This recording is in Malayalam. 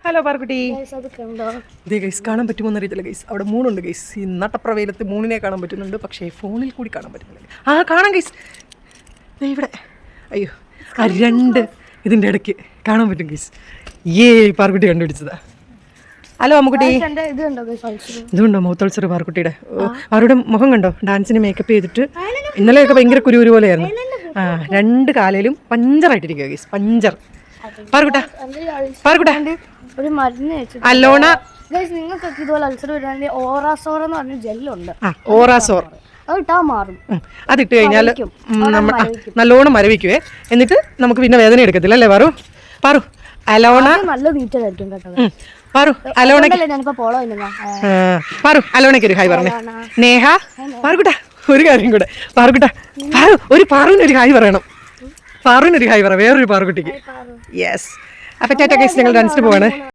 ഹലോ പാർക്കുട്ടി. ഗൈസ് കാണാൻ പറ്റുമോ എന്നറിയത്തില്ല ഗൈസ്. അവിടെ മൂണുണ്ട് ഗൈസ്. ഈ നട്ടപ്രവേലത്ത് മൂണിനെ കാണാൻ പറ്റുന്നുണ്ട്, പക്ഷേ ഫോണിൽ കൂടി കാണാൻ പറ്റുന്നില്ല. കാണാം ഗൈസ്, ഇവിടെ. അയ്യോ, ആ രണ്ട് ഇതിൻ്റെ ഇടയ്ക്ക് കാണാൻ പറ്റും ഗൈസ്. പാർക്കുട്ടി കണ്ടുപിടിച്ചതാ. ഹലോ അമ്മുക്കുട്ടി, ഇതുണ്ടോ മൗത്തൾസർ പാർക്കുട്ടിയുടെ? അവരുടെ മുഖം കണ്ടോ? ഡാൻസിന് മേക്കപ്പ് ചെയ്തിട്ട് ഇന്നലെയൊക്കെ ഭയങ്കര കുരുകുരു പോലെയായിരുന്നു. രണ്ട് കാലയിലും പഞ്ചറായിട്ടിരിക്കുക ഗൈസ്, പഞ്ചർ. പാർക്കുട്ട ഒരു മരുന്ന് അലോണ, നിങ്ങൾക്കൊക്കെ ഇതുപോലെ അൾസർ വരുവാണെങ്കിൽ ഓറാസോർ എന്ന് പറഞ്ഞ ജെല്ലുണ്ട്. ഓറാസോർ അതിട്ടാ മാറും. അതിട്ട് കഴിഞ്ഞാൽ നല്ലോണം മരവിക്കുവേ. എന്നിട്ട് നമുക്ക് പിന്നെ വേദന എടുക്കത്തില്ല അല്ലേ പാറു? പാറു അലോണ നല്ല നീറ്റലായിരിക്കും കേട്ടോ. പാറു അലോണ, പാറു അലോണയ്ക്ക് ഒരു ഹായ് പറഞ്ഞു. നേഹ, പാറുകുട്ട ഒരു കാര്യം കൂടെ. പാറുകുട്ട, പാറുവിനൊരു ഹായ് പറയണം. പാറുവിനൊരു ഹായ് പറ വേറൊരു പാറുകുട്ടിക്ക്. യെസ്. അപ്പം ടാറ്റ ഗൈസ്, ഞങ്ങൾ ഡാൻസിന് പോവാണ്.